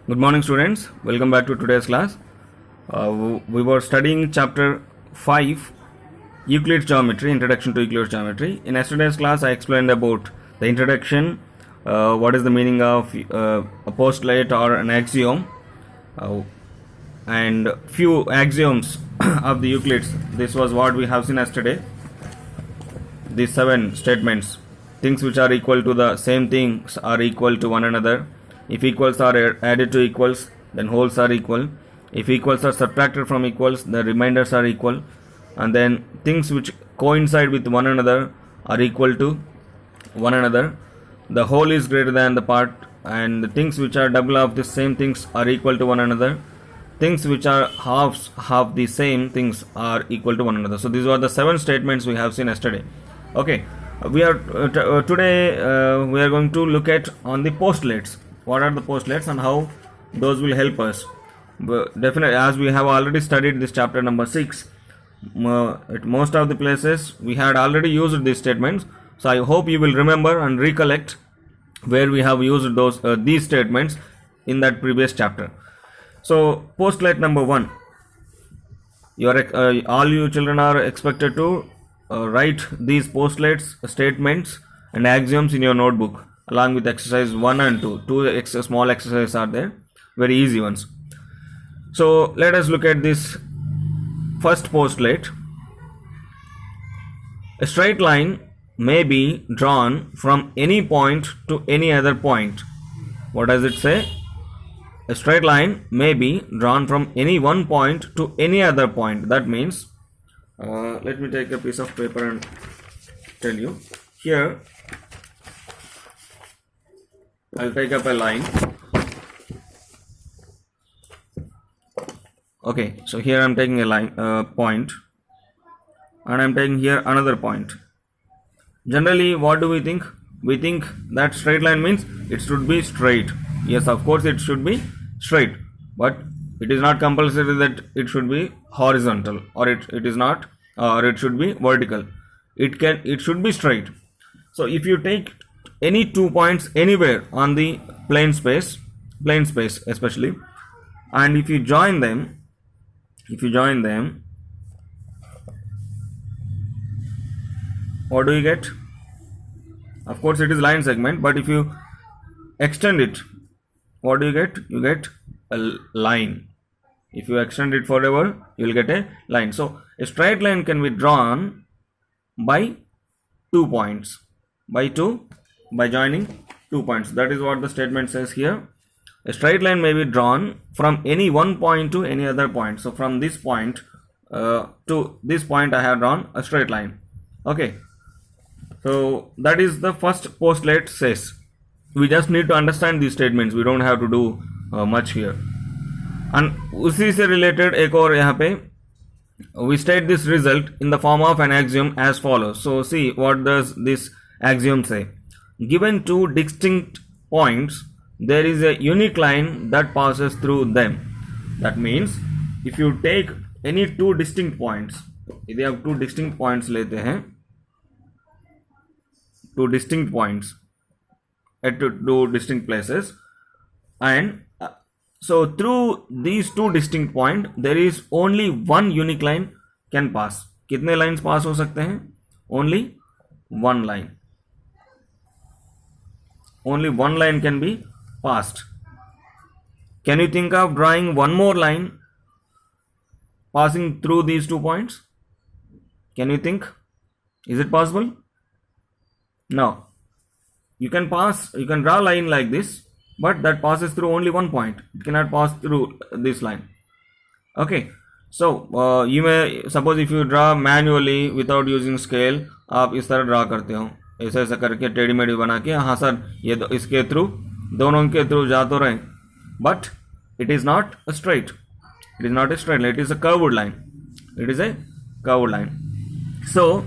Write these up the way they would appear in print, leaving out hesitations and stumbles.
Good morning, students. Welcome back to today's class. We were studying chapter 5, Euclid's Geometry, Introduction to Euclid's Geometry. In yesterday's class, I explained about the introduction, what is the meaning of a postulate or an axiom, and few axioms of the Euclid's. This was what we have seen yesterday. These 7 statements. Things which are equal to the same things are equal to one another. If equals are added to equals, then wholes are equal. If equals are subtracted from equals, the remainders are equal. And then things which coincide with one another are equal to one another. The whole is greater than the part, and the things which are double of the same things are equal to one another. Things which are halves of the same things are equal to one another. So these were the 7 statements we have seen yesterday. Okay, we are today we are going to look at on the postulates. What are the postulates and how those will help us? Definitely, as we have already studied this chapter number 6, at most of the places we had already used these statements. So I hope you will remember and recollect where we have used these statements in that previous chapter. So postulate number 1, all you children are expected to write these postulates, statements and axioms in your notebook along with exercise 1 and 2. Two small exercises are there, very easy ones. So let us look at this first postulate. A straight line may be drawn from any point to any other point. What does it say? A straight line may be drawn from any one point to any other point. That means, let me take a piece of paper and tell you. Here, I'll take up a line. Okay, so here I'm taking a line point, and I'm taking here another point. Generally, what do we think? We think that straight line means it should be straight. Yes, of course it should be straight, but it is not compulsory that it should be horizontal, or it is not, or it should be vertical. It should be straight. So if you take any 2 points anywhere on the plane space especially, and if you join them, what do you get? Of course it is line segment, but if you extend it, what do you get? You get a line. If you extend it forever, you will get a line. So a straight line can be drawn by 2 points, by joining 2 points. That is what the statement says here. A straight line may be drawn from any one point to any other point. So from this point to this point, I have drawn a straight line. Okay, so that is the first postulate says. We just need to understand these statements. We don't have to do much here. And उसी से related एक और यहाँ पे we state this result in the form of an axiom as follows. So see, what does this axiom say? Given 2 distinct points, there is a unique line that passes through them. That means if you take any 2 distinct points, यदि आप 2 distinct points लेते हैं, 2 distinct points at 2 distinct places, and so through these 2 distinct points there is only one unique line can pass. कितने lines pass हो सकते हैं? Only one line. Only one line can be passed. Can you think of drawing one more line passing through these 2 points? Can you think? Is it possible? No. You can draw a line like this, but that passes through only one point. It cannot pass through this line. Okay. So you may suppose if you draw manually without using scale, आप इस तरह draw करते हो, ऐसा ऐसा करके टेढ़ी मेढ़ी बना के, हाँ सर ये इसके थ्रू, दोनों के थ्रू जा तो रहे, but it is not a straight. It is not a straight line. It is a curved line. It is a curved line. So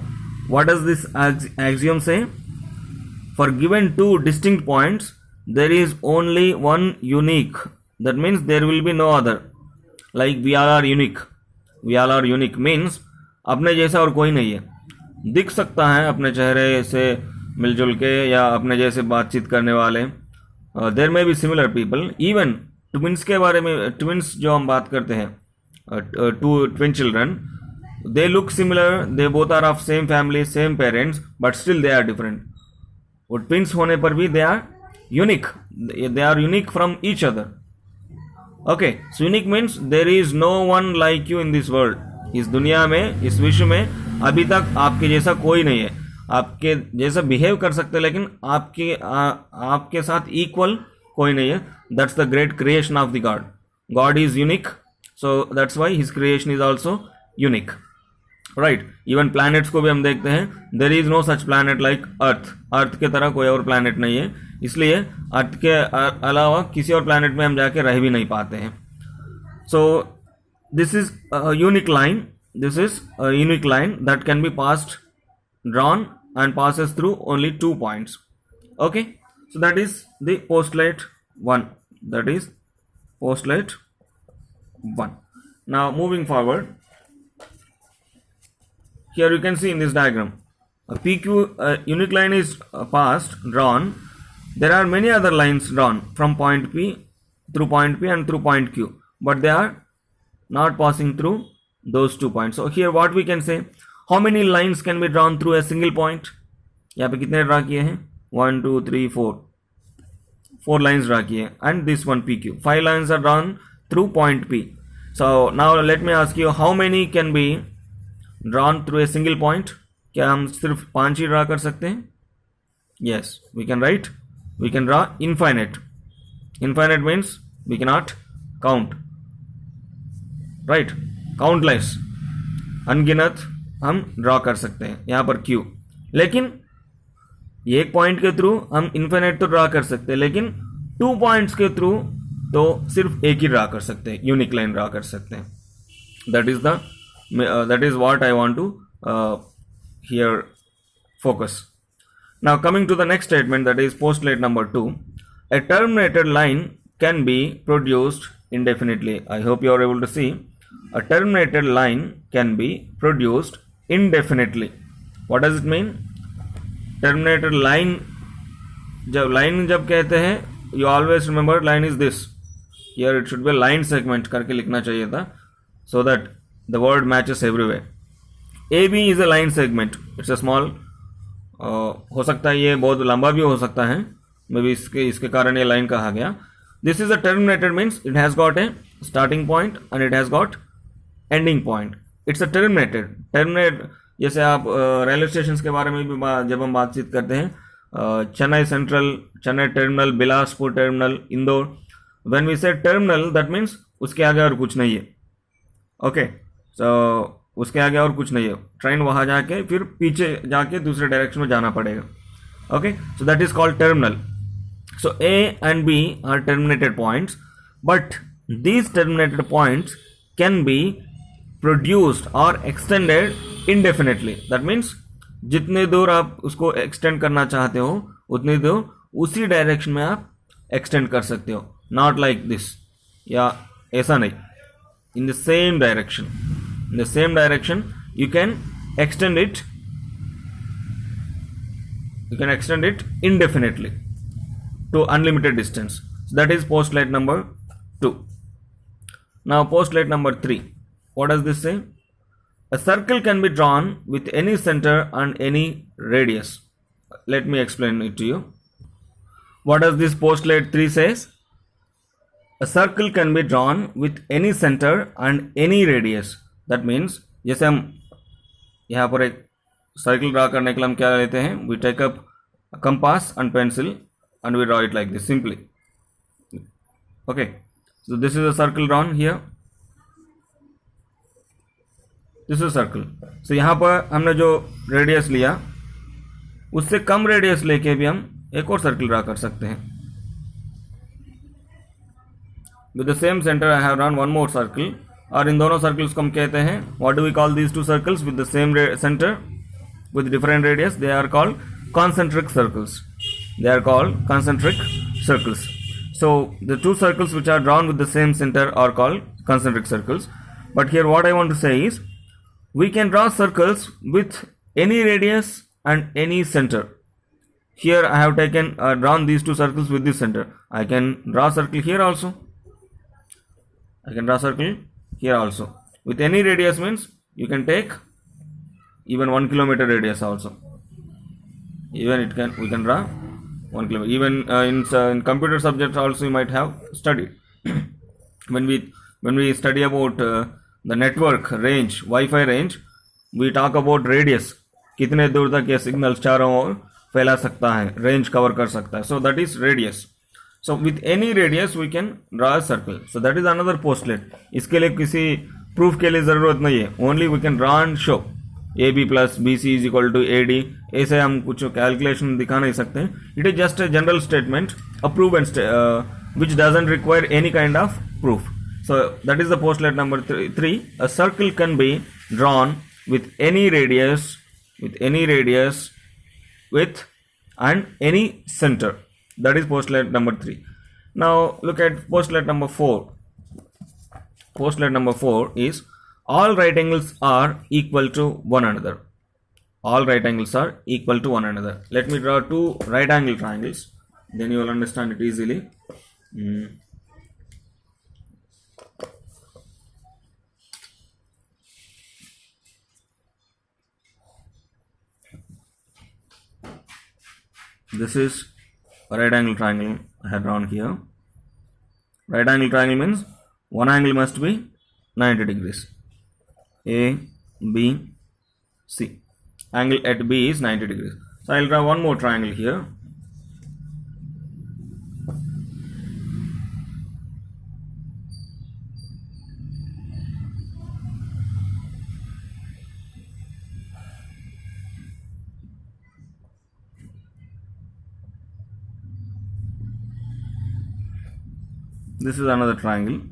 what does this axiom say? For given 2 distinct points, there is only one unique. That means there will be no other. Like we all are unique. We all are unique means अपने जैसा और कोई नहीं है. दिख सकता है अपने चेहरे से मिलजुल के या अपने जैसे बातचीत करने वाले, there may be similar people. Even twins के बारे में, ट्विंस जो हम बात करते हैं, two twin children, they look similar, they both are of same family, same parents, but still they are different. वो ट्विंस होने पर भी they are unique, they are unique from each other. Okay, so unique means there is no one like you in this world. इस दुनिया में, इस विश्व में अभी तक आपके जैसा कोई नहीं है. आपके जैसा बिहेव कर सकते हैं, लेकिन आपके साथ इक्वल कोई नहीं है. That's the great creation of the God. God is unique, so that's why his creation is also unique. Right, even planets को भी हम देखते हैं. There is no such planet like earth. Earth के तरह कोई और प्लैनेट नहीं है, इसलिए अर्थ के अलावा किसी और प्लैनेट में हम जाके रह भी नहीं पाते हैं. सो this is unique line. This is unique line that can be passed, drawn and passes through only 2 points. Okay, so that is the postulate 1. That is postulate 1. Now moving forward, here you can see in this diagram, a PQ unique line is passed, drawn. There are many other lines drawn from point P through point P and through point Q, but they are not passing through those 2 points. So here what we can say, how many lines can be drawn through a single point? यहाँ पे कितने draw किए हैं? 1 2 3 4 4 lines draw किए. And this one PQ, 5 lines are drawn through point P. So now let me ask you, how many can be drawn through a single point? क्या हम सिर्फ 5 ही draw कर सकते हैं? Yes, we can write, we can draw infinite. Infinite means we cannot count. Right, countless, अनगिनत हम draw कर सकते हैं यहाँ पर Q. लेकिन एक पॉइंट के थ्रू हम इन्फिनिट तो ड्रॉ कर सकते हैं, लेकिन 2 पॉइंट्स के थ्रू तो सिर्फ एक ही ड्रॉ कर सकते हैं, यूनिक लाइन ड्रॉ कर सकते हैं. That is what I want to here focus. Now coming to the next statement, that is postulate number 2. A terminated line can be produced indefinitely. I hope you are able to see. A terminated line can be produced indefinitely. What does it mean? Terminated line, जब कहते हैं, you always remember line is this. Here it should be line segment करके लिखना चाहिए था, so that the word matches everywhere. AB is a line segment. It's a small, हो सकता है ये बहुत लंबा भी हो सकता है, मे बी इसके कारण ये लाइन कहा गया. This is a terminated means it has got a starting point and it has got ending point. It's a terminate. जैसे आप रेलवे स्टेशन के बारे में भी जब हम बातचीत करते हैं, Chennai central, Chennai terminal, Bilaspur terminal, Indore. When we say terminal, that means उसके आगे और कुछ नहीं है. ओके, सो उसके आगे और कुछ नहीं है. ट्रेन वहाँ जाके फिर पीछे जाके दूसरे डायरेक्शन में जाना पड़ेगा. Okay, so that is called terminal. So A and B are terminated points, but these terminated points can be produced or extended indefinitely. That means जितने दूर आप उसको extend करना चाहते हो उतनी दूर उसी डायरेक्शन में आप extend कर सकते हो. Not like this, या ऐसा नहीं. In the same direction, in the same direction you can extend it. You can extend it indefinitely to unlimited distance. So that is postulate number 2. Now postulate number 3. What does this say? A circle can be drawn with any center and any radius. Let me explain it to you. What does this postulate 3 says? A circle can be drawn with any center and any radius. That means जैसे हम यहाँ पर एक circle draw करने के लिए हम क्या लेते हैं? We take up a compass and pencil and we draw it like this simply. Okay, so this is a circle drawn here. This is a circle. So यहाँ पर हमने जो रेडियस लिया उससे कम रेडियस लेके भी हम एक और सर्कल ड्रा कर सकते हैं. With the same center I have drawn one more circle. और इन दोनों सर्कल्स को हम कहते हैं, what do we call these two circles with the same center with different radius? They are called concentric circles. They are called concentric circles. So the two circles which are drawn with the same center are called concentric circles. But here what I want to say is, we can draw circles with any radius and any center. Here I have taken drawn these two circles with this center. I can draw circle here also. I can draw circle here also. With any radius means you can take even 1 kilometer radius also. Even we can draw 1 kilometer. Even in computer subjects also you might have studied. when we study about the network range, Wi-Fi range, we talk about radius. कितने दूर तक ये signal चारों ओर फैला सकता है, range cover कर सकता है. So that is radius. So with any radius we can draw a circle. So that is another postulate. इसके लिए किसी प्रूफ के लिए जरूरत नहीं है. Only we can draw and show. AB plus BC is equal to AD. ऐसे हम कुछ कैलकुलेशन दिखा नहीं सकते. It is just a general statement, a proven which doesn't require any kind of proof. So that is the postulate number 3. A circle can be drawn with any radius, with and any center. That is postulate number 3. Now look at postulate number 4. Postulate number 4 is all right angles are equal to one another. All right angles are equal to one another. Let me draw two right angle triangles, then you will understand it easily. This is a right angle triangle I have drawn here. Right angle triangle means one angle must be 90 degrees. A, B, C. Angle at B is 90 degrees. So I will draw one more triangle here. This is another triangle.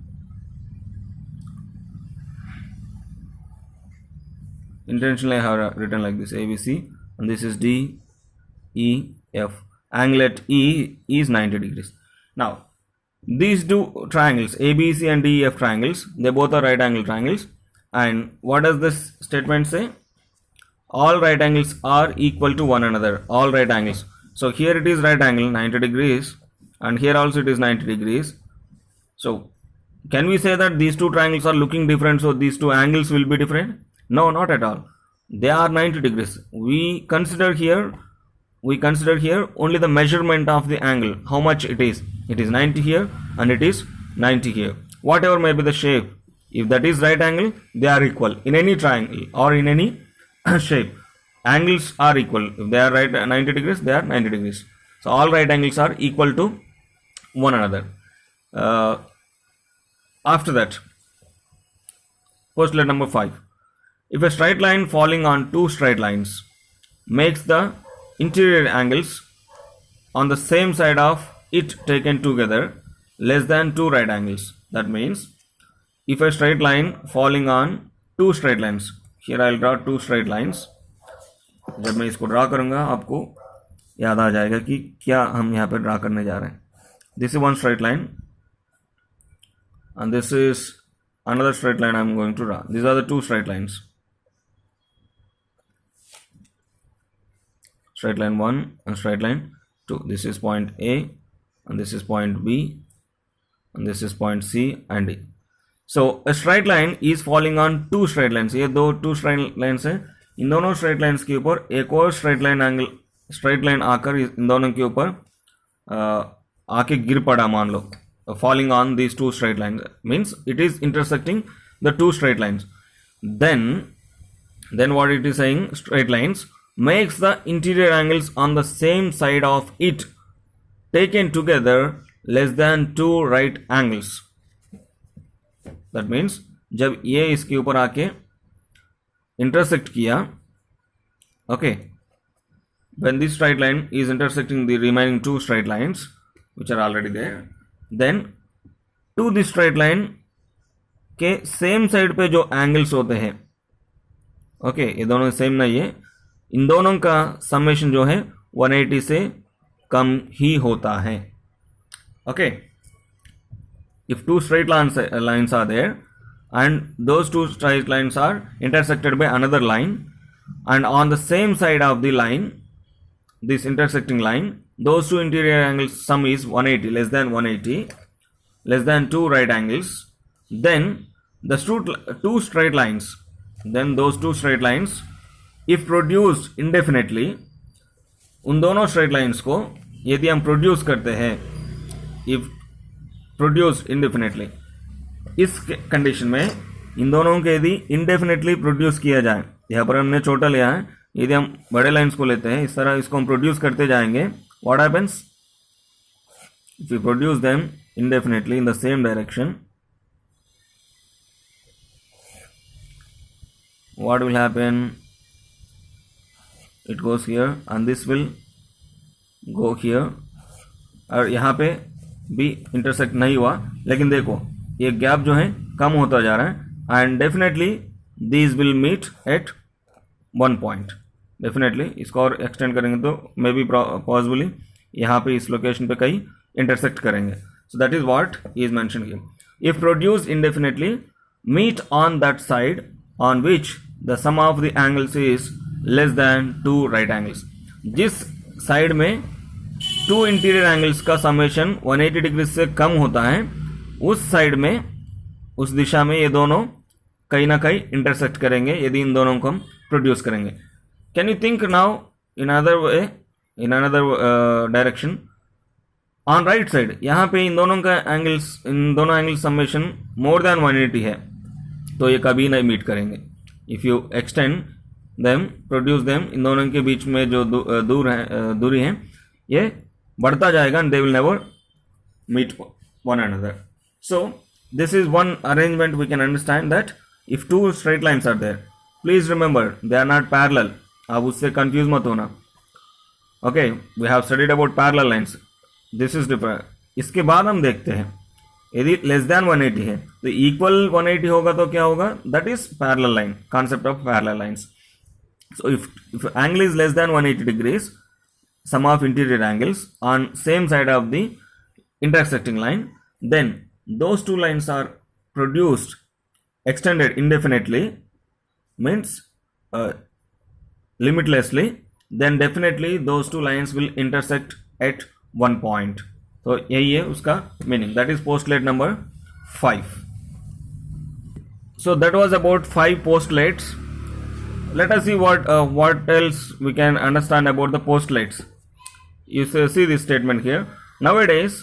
Intentionally I have written like this, ABC, and this is D, E, F. Angle at E is 90 degrees. Now, these two triangles, ABC and DEF triangles, they both are right angle triangles. And what does this statement say? All right angles are equal to one another. All right angles. So here it is right angle 90 degrees, and here also it is 90 degrees. So can we say that these two triangles are looking different, so these two angles will be different? No, not at all. They are 90 degrees. We consider here only the measurement of the angle, how much it is. It is 90 here and it is 90 here. Whatever may be the shape, if that is right angle, they are equal in any triangle or in any shape. Angles are equal. If they are right 90 degrees, they are 90 degrees. So all right angles are equal to one another. After that, postulate number 5. If a straight line falling on two straight lines makes the interior angles on the same side of it taken together less than two right angles, that means if a straight line falling on two straight lines, here I will draw two straight lines. जब मैं इसको draw करूंगा आपको याद आ जाएगा कि क्या हम यहाँ पे ड्रा करने जा रहे हैं. This is one straight line and this is another straight line I am going to draw. These are the two straight lines. Straight line 1 and straight line 2. This is point A and this is point B and this is point C and D. So a straight line is falling on two straight lines. ये दो two straight lines हैं. इन दोनों straight lines के ऊपर एक और straight line आकर इन दोनों के ऊपर आके गिर पड़ा मान लो. Falling on these two straight lines means it is intersecting the two straight lines. Then what it is saying, straight lines makes the interior angles on the same side of it taken together less than two right angles. That means जब ये इसके ऊपर आके intersect किया, okay, when this straight line is intersecting the remaining two straight lines which are already there, then to this straight line के same side पे जो angles होते हैं, okay, ये दोनों सेम नहीं है, इन दोनों का समेशन जो है 180 से कम ही होता है. Okay, if two straight lines are there and those two straight lines are intersected by another line, and on the same side of the line, this intersecting line, those two interior angles sum is 180, less than 180, less than two right angles, then two straight lines, then those two straight lines if produced indefinitely, उन दोनों straight lines को यदि हम produce करते हैं, if produced indefinitely, इस condition में इन दोनों के यदि इंडेफिनेटली प्रोड्यूस किया जाए, यहाँ पर हमने छोटा लिया है, यदि हम बड़े लाइंस को लेते हैं, इस तरह इसको हम प्रोड्यूस करते जाएंगे, what happens if you produce them indefinitely in the same direction, what will happen? It goes here and this will go here, और यहाँ पे भी इंटरसेक्ट नहीं हुआ, लेकिन देखो ये गैप जो है कम होता जा रहा है, and definitely these will meet at one point. Definitely इसको और एक्सटेंड करेंगे तो मे बी पॉसिबली यहाँ पे इस लोकेशन पे कहीं इंटरसेक्ट करेंगे. So that is what is mentioned here. If produced indefinitely, meet on that side on which the sum of the angles is less than two right angles. जिस side में to interior angles का summation 180 degree से कम होता है, उस side में, उस दिशा में ये दोनों कहीं ना कहीं इंटरसेक्ट करेंगे यदि इन दोनों को हम प्रोड्यूस करेंगे. Can you think now in other way, in another direction? On right side यहाँ पे इन दोनों का एंगल्स, इन दोनों एंगल समेशन मोर देन 180 है, तो ये कभी नहीं मीट करेंगे. If you extend them, produce them, इन दोनों के बीच में जो दूरी है ये बढ़ता जाएगा, and they will never meet one another. So this is one arrangement we can understand that if two straight lines are there, please remember they are not parallel. आप उससे कंफ्यूज मत होना. Okay, we have studied about parallel lines, this is different. इसके बाद हम देखते हैं यदि लेस देन 180 है तो इक्वल 180 होगा तो क्या होगा? That is parallel line, concept of parallel lines. So if angle is less than 180 degrees, sum of interior angles on same side of the intersecting line, then those two lines are produced extended indefinitely, means limitlessly, then definitely those two lines will intersect at one point. तो यही है उसका meaning. That is postulate number 5. So that was about 5 postulates. Let us see what else we can understand about the postulates. You see this statement here. Nowadays,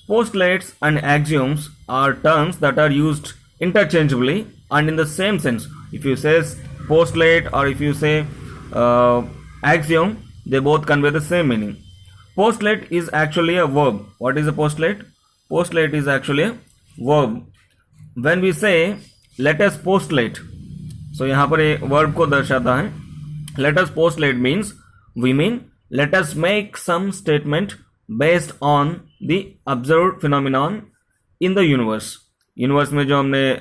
postulates and axioms are terms that are used interchangeably and in the same sense. If you say postulate or if you say axiom, they both convey the same meaning. Postulate is actually a verb. What is a postulate? Postulate is actually a verb. When we say let us postulate, so यहाँ पर ये verb को दर्शाता है. Let us postulate means we mean let us make some statement based on the observed phenomenon in the universe. Universe में जो हमने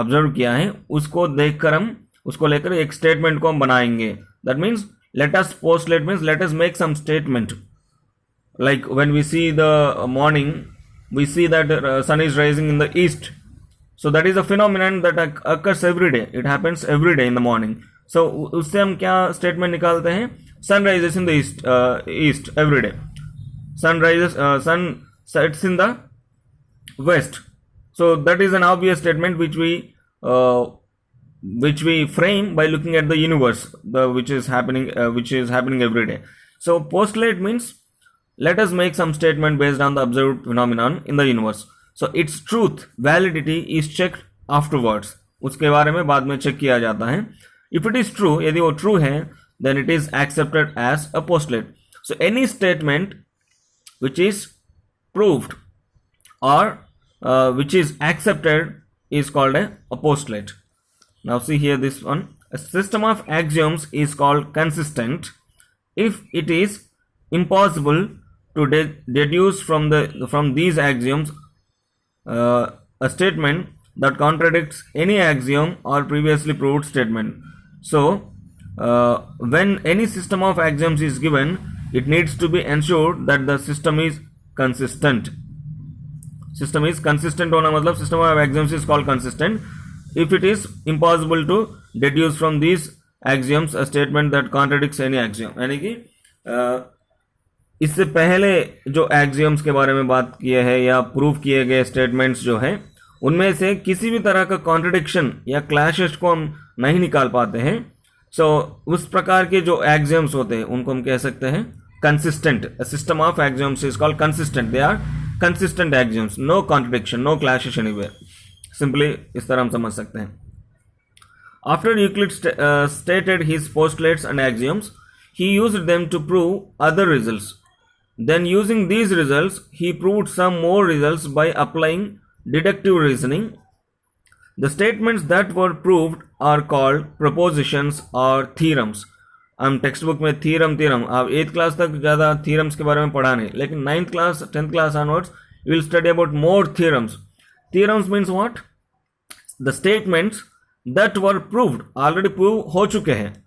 observe किया है उसको देखकर हम उसको लेकर एक स्टेटमेंट को हम बनाएंगे. That means let us postulate means let us make some statement. Like when we see the morning, we see that sun is rising in the east. So that is a phenomenon that occurs every day. It happens every day in the morning. So उससे हम क्या statement निकालते हैं? Sun rises in the east every day. Sun sets in the west. So that is an obvious statement which we frame by looking at the universe, which is happening every day. So postulate means let us make some statement based on the observed phenomenon in the universe. So its truth, validity is checked afterwards. उसके बारे में बाद में check किया जाता है. If it is true, यदि वो true है, then it is accepted as a postulate. So any statement which is proved or which is accepted is called a postulate. Now see here this one. A system of axioms is called consistent if it is impossible to deduce from these axioms a statement that contradicts any axiom or previously proved statement. So when any system of axioms is given, it needs to be ensured that the system is consistent. System is consistent होना मतलब system of axioms is called consistent if it is impossible to deduce from these axioms a statement that contradicts any axiom. यानी कि इससे पहले जो axioms के बारे में बात किए हैं या प्रूव किए गए स्टेटमेंट्स जो है उनमें से किसी भी तरह का कॉन्ट्रडिक्शन या क्लैशेस को हम नहीं निकाल पाते हैं। सो उस प्रकार के जो एक्सियम्स होते हैं उनको हम कह सकते हैं consistent. System of axioms is called consistent. They are consistent axioms, no contradiction, no clashes anywhere. Simply इस तरह हम समझ सकते हैं। After Euclid stated his postulates and axioms, he used them to prove other results. Then using these results, he proved some more results by applying deductive reasoning. The statements that were proved are called propositions or theorems. हम text book में theorem आप 8th class तक ज़्यादा theorems के बारे में पढ़ा नहीं, लेकिन 9th class 10th class onwards you will study about more theorems. Theorems means what? The statements that were proved, already prove हो चुके हैं.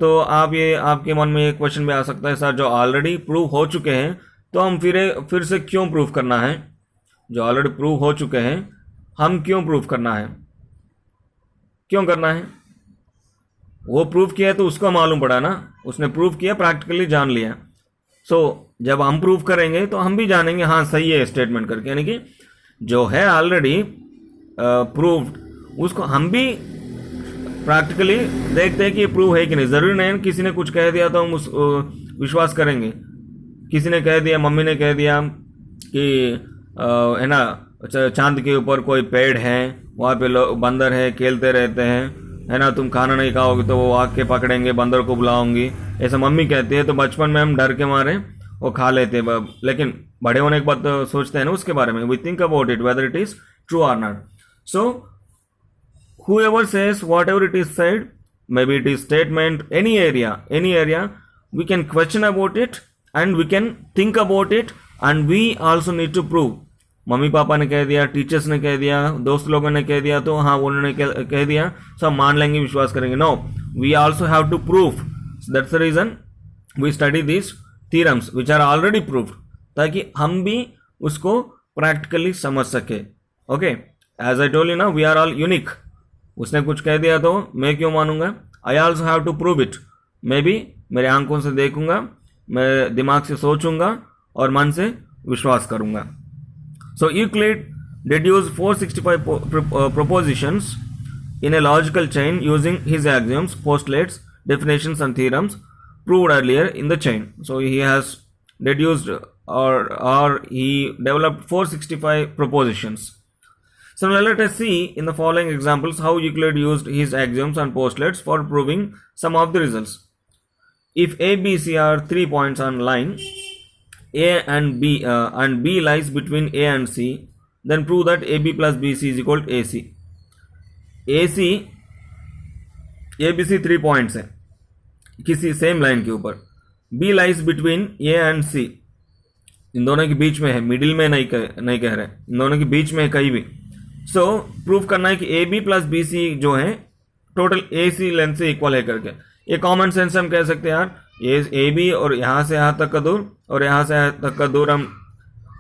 तो आप ये आपके मन में एक क्वेश्चन भी आ सकता है, सर जो ऑलरेडी प्रूव हो चुके हैं तो हम फिर से क्यों प्रूव करना है? जो ऑलरेडी प्रूव हो चुके हैं हम क्यों प्रूव करना है? क्यों करना है? वो प्रूव किया तो उसको मालूम पड़ा ना, उसने प्रूव किया, प्रैक्टिकली जान लिया. सो जब हम प्रूव करेंगे तो हम भी जानेंगे हाँ सही है स्टेटमेंट करके, यानी कि जो है ऑलरेडी प्रूव्ड उसको हम भी प्रैक्टिकली देखते हैं कि ये प्रूव है कि नहीं. ज़रूरी नहीं किसी ने कुछ कह दिया तो हम उस विश्वास करेंगे. किसी ने कह दिया, मम्मी ने कह दिया कि है ना चांद के ऊपर कोई पेड़ है, वहाँ पे लोग बंदर है खेलते रहते हैं, है ना, तुम खाना नहीं खाओगे तो वो आके पकड़ेंगे, बंदर को बुलाऊंगी, ऐसा मम्मी कहती है. तो बचपन में हम डर के मारे वो खा लेते हैं, लेकिन बड़े होने के बाद तो सोचते हैं ना उसके बारे में. We think about it whether it is true और not. So whoever says whatever it is said, maybe it is statement, any area, we can question about it and we can think about it and we also need to prove. Mummy papa ने कह दिया, teachers ने कह दिया, दोस्त लोगों ने कह दिया, तो हाँ उन्होंने कह दिया सब मान लेंगे, विश्वास करेंगे. No, we also have to prove. So that's the reason we study these theorems which are already proved, ताकि हम भी उसको प्रैक्टिकली समझ सके. Okay, as I told you now, we are all unique. उसने कुछ कह दिया तो मैं क्यों मानूंगा? I also have to prove it. मैं भी मेरे आंखों से देखूंगा, मैं दिमाग से सोचूंगा और मन से विश्वास करूंगा. सो Euclid deduced 465 propositions in a logical chain using his axioms, postulates, definitions and theorems proved earlier in the chain. So he has deduced or he developed 465 propositions. So now let us see in the following examples how Euclid used his axioms and postulates for proving some of the results. If A, B, C are 3 points on line A and B lies between A and C, then prove that AB plus BC is equal to AC. ABC 3 points है किसी same line के ऊपर. B lies between A and C, इन दोनों के बीच में है, middle में नहीं कह रहे, इन दोनों के बीच में है कहीं भी. सो प्रूव करना है कि A B plus B C जो है टोटल ए सी लेंथ से इक्वल है करके. ये कॉमन सेंस हम कह सकते हैं यार, ये ए बी और यहाँ से यहाँ तक का दूर और यहाँ से यहाँ तक का दूर हम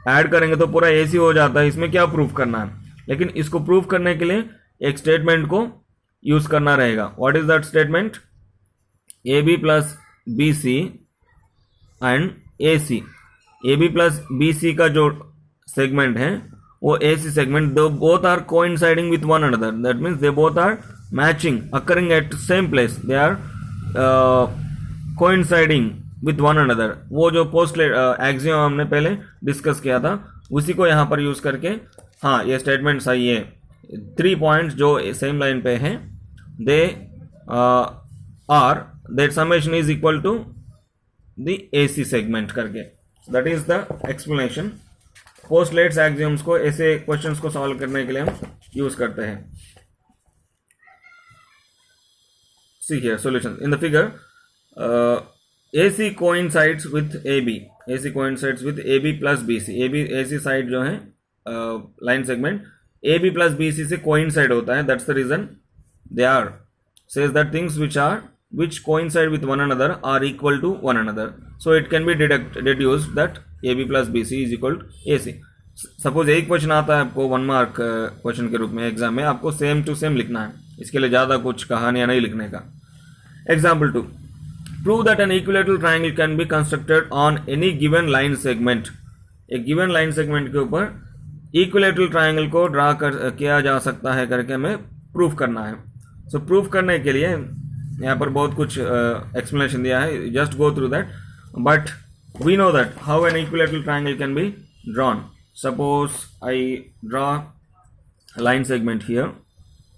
ऐड करेंगे तो पूरा ए सी हो जाता है. इसमें क्या प्रूव करना है? लेकिन इसको प्रूव करने के लिए एक स्टेटमेंट को यूज करना रहेगा. What is that statement? A B plus B C and A C. A B plus B C का जो सेगमेंट है वो AC segment, they both are coinciding with one another. That means they both are matching, occurring at same place. They are coinciding with one another. वो जो postulate axiom हमने पहले discuss किया था उसी को यहाँ पर यूज करके हाँ ये स्टेटमेंट सही है. 3 पॉइंट्स जो सेम लाइन पे हैं, they are that summation is equal to the AC segment करके. That is the explanation. Postulates axioms को ऐसे क्वेश्चंस को सॉल्व करने के लिए हम यूज करते हैं. See here solution in the figure. AC coincides with AB. AC coincides with AB plus BC. AC side जो है line segment AB plus BC से coincide होता है. That's the reason they are says that things which coincide with one another are equal to one another. So it can be deduced that AB plus BC is equal to AC. Suppose एक question आता है आपको 1 mark question के रूप में exam में, आपको same to same लिखना है, इसके लिए ज़्यादा कुछ कहानियां नहीं लिखने का. Example 2, prove that an equilateral triangle can be constructed on any given line segment. एक गिवन लाइन सेगमेंट के ऊपर इक्विलेटरल ट्रायंगल को ड्रा कर किया जा सकता है करके हमें प्रूफ करना है. सो प्रूफ करने के लिए यहाँ पर बहुत कुछ एक्सप्लेनेशन दिया है. Just go through that. But we know that how an equilateral triangle can be drawn. Suppose I draw line segment here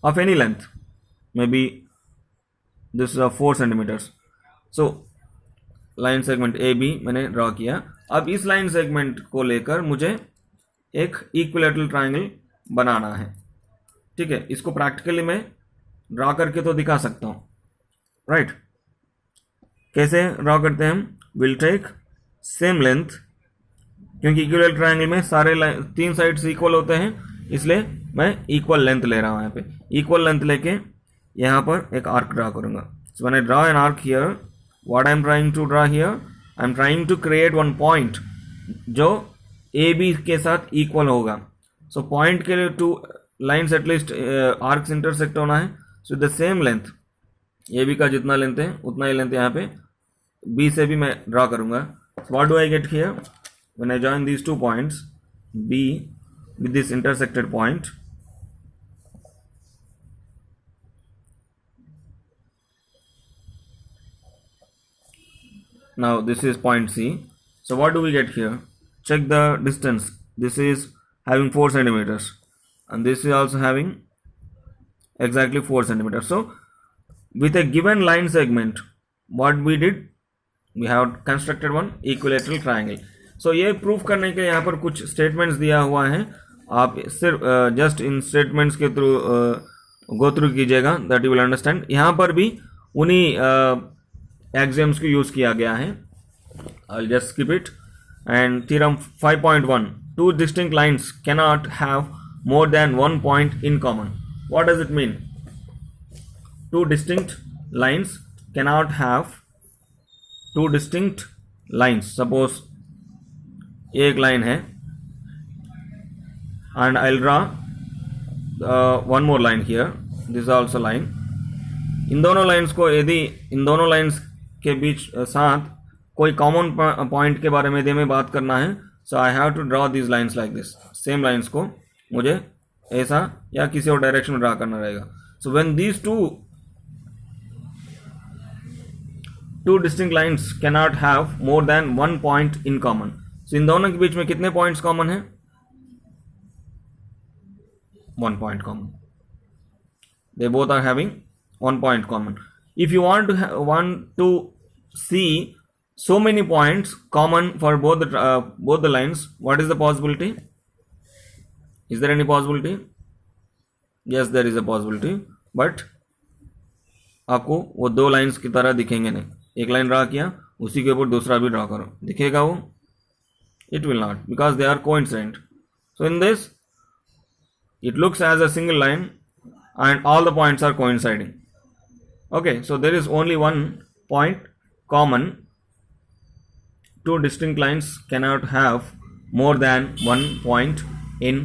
of any length, maybe this is 4 centimeters. So line segment AB मैंने draw किया. अब इस line segment को लेकर मुझे एक equilateral triangle बनाना है. ठीक है, इसको प्रैक्टिकली मैं ड्रॉ करके तो दिखा सकता हूँ, राइट. कैसे ड्रॉ करते हैं हम? विल टेक सेम लेंथ, क्योंकि इक्विलेटरल ट्रायंगल में सारे 3 साइड्स इक्वल होते हैं, इसलिए मैं इक्वल लेंथ ले रहा हूँ. यहाँ पे इक्वल लेंथ लेके यहाँ पर एक आर्क ड्रा करूँगा. So when I draw an arc here, what I am trying to draw here, I am trying to create one point जो ए बी के साथ इक्वल होगा. सो पॉइंट के लिए 2 लाइन्स एटलीस्ट आर्क्स इंटरसेक्ट होना है. So the same length, A B का जितना लेंथ है उतना ही लेंथ यहाँ पे बी से भी मैं ड्रॉ करूँगा. What do I get here when I join these 2 points B with this intersected point? Now this is point C. So what do we get here? Check the distance. This is having 4 centimeters and this is also having exactly 4 centimeters. So with a given line segment, what we did, we have constructed one equilateral triangle. So ये proof करने के यहाँ पर कुछ statements दिया हुआ है. आप सिर्फ जस्ट इन स्टेटमेंट्स के थ्रू गो थ्रू कीजिएगा, दैट यू विल अंडरस्टैंड. यहाँ पर भी उन्हीं एक्सियम्स को यूज़ किया गया है. I will just skip it. And theorem 5.1, 2 distinct lines cannot have more than 1 point in common. What does it mean? 2 distinct lines cannot have 2 distinct lines. Suppose एक line है and I'll draw one more line here. This is also line. इन दोनों lines को, यदि इन दोनों lines के बीच साथ कोई common point के बारे में यदि हमें बात करना है, so I have to draw this lines like this. Same lines को मुझे ऐसा या किसी और डायरेक्शन में ड्रा करना रहेगा. So when these two distinct lines cannot have more than 1 point in common. So इन दोनों के बीच में कितने पॉइंट्स कॉमन है? 1 point common. They both are having 1 point common. If you want to see so many points common for both the lines, what is the possibility? Is there any possibility? Yes, there is a possibility. But आपको वो 2 lines की तरह दिखेंगे नहीं. एक line draw किया, उसी के ऊपर दूसरा भी ड्रा करो, दिखेगा वो? It will not, because they are coincident. So in this, it looks as a single line and all the points are coinciding. Okay, so there is only 1 point common. 2 distinct lines cannot have more than 1 point in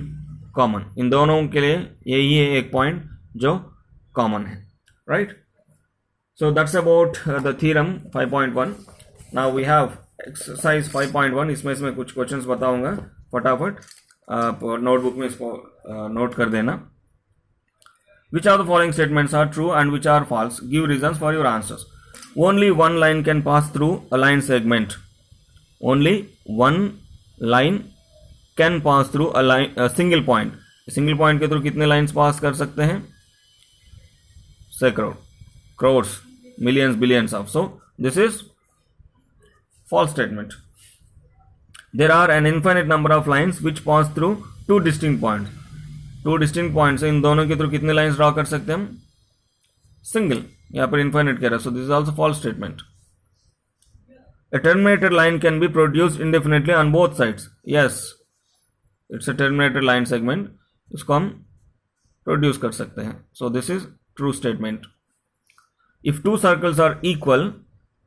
common. इन दोनों के लिए यही है एक point जो common है, right. So that's about the theorem 5.1. Now we have exercise 5.1. इसमें कुछ क्वेश्चंस बताऊंगा, फटाफट आप नोटबुक में इसको नोट कर देना. Which of the following statements are true and which are false? Give reasons for your answers. Only one line can pass through a line segment. Only one line can pass through a single point. Single point के through कितने lines pass कर सकते हैं? सैकड़ों, crores, millions, billions of. So this is false statement. There are an infinite number of lines which pass through 2 distinct points. 2 distinct points, इन दोनों के through कितने lines draw कर सकते हैं हम? सिंगल. यहाँ पर infinite कह रहा है, so this is also false statement. A terminated line can be produced indefinitely on both sides. Yes, it's a terminated line segment. इसको हम प्रोड्यूस कर सकते हैं. So this is true statement. If 2 circles are equal,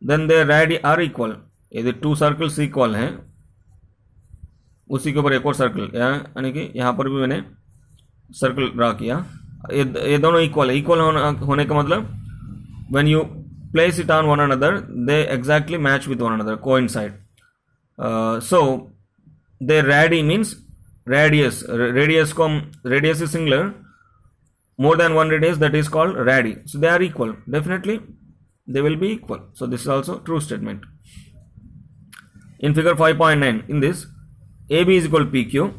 then their radii are equal. यदि 2 circles equal हैं, उसी के ऊपर एक और सर्कल, यानी कि यहाँ पर भी मैंने सर्कल ड्रा किया, ये दोनों इक्वल है. इक्वल होने का मतलब when you place it on one another, they exactly match with one another, coincide. So their radii means radius, radius is singular, more than one radius, that is called radii. So they are equal. Definitely they will be equal. So this is also true statement. In figure 5.9, in this AB is equal to PQ,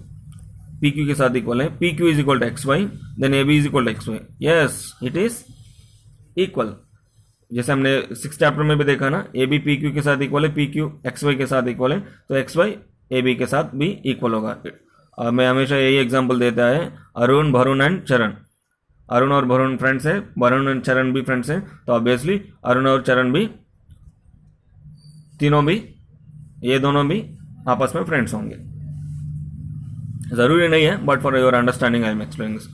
PQ के साथ equal है, PQ is equal to XY, then AB is equal to XY. Yes, it is equal. जैसे हमने 6 chapter में भी देखा ना, AB PQ के साथ इक्वल है, PQ XY के साथ इक्वल है, तो XY AB के साथ भी इक्वल होगा। मैं हमेशा यही एग्जांपल देता है, अरुण, भरुण एंड चरण। अरुण और भरुण फ्रेंड्स है, भरुण एंड चरण भी फ्रेंड्स हैं, तो ऑब्वियसली अरुण और चरण भी, तीनों भी, ये दोनों भी आपस में फ्रेंड्स होंगे। जरूरी नहीं है, but for your understanding I am explaining this.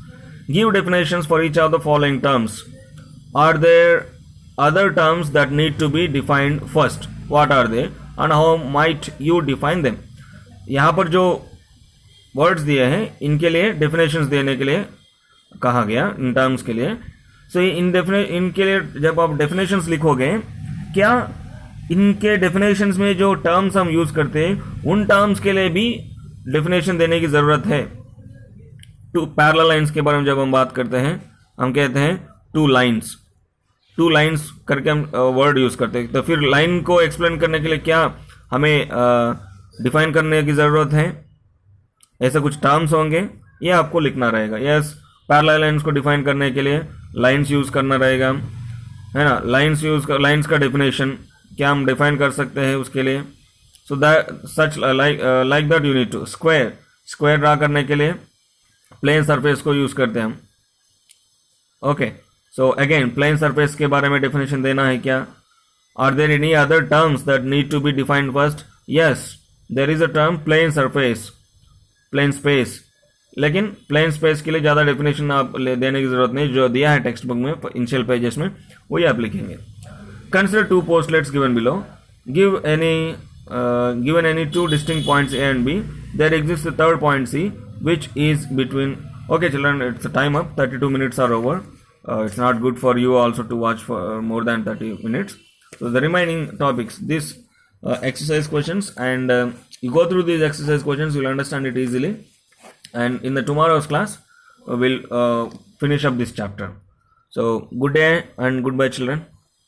Give definitions for each of the following terms. Are there other terms that need to be defined first? What are they and how might you define them? यहाँ पर जो words दिए हैं इनके लिए definitions देने के लिए कहा गया, इन टर्म्स के लिए। सो इनके लिए जब आप डेफिनेशंस लिखोगे, क्या इनके डेफिनेशंस में जो टर्म्स हम यूज करते हैं उन टर्म्स के लिए भी डेफिनेशन देने की जरूरत है? टू पैरेलल लाइंस के बारे में जब हम बात करते हैं, हम कहते हैं टू लाइंस करके हम वर्ड यूज करते हैं। तो फिर लाइन को एक्सप्लेन करने के लिए क्या हमें डिफाइन करने की जरूरत है? ऐसे कुछ टर्म्स होंगे, ये आपको लिखना रहेगा। यस, पैरेलल लाइंस को डिफाइन करने के लिए लाइंस यूज करना रहेगा, है ना। लाइंस का डेफिनेशन क्या हम डिफाइन कर सकते हैं उसके लिए। So that such like that you need to square draw करने के लिए प्लेन सरफेस को यूज करते हैं हम। Okay, so again plane surface के बारे में डेफिनेशन देना है क्या? Are there any other terms that need to be defined first? Yes, there is a term plane surface, plane space, लेकिन प्लेन स्पेस के लिए ज़्यादा डेफिनेशन आप देने की जरूरत नहीं, जो दिया है टेक्स्ट बुक में इनिशियल पेजेस में वही आप लिखेंगे। Consider two postulates given below, given any two distinct points A and B, there exists a third point C which is between. Okay children, it's time up, 32 minutes are over. It's not good for you also to watch for more than 30 minutes. So the remaining topics, this exercise questions, and you go through these exercise questions, you'll understand it easily, and in the tomorrow's class we'll finish up this chapter. So good day and goodbye children.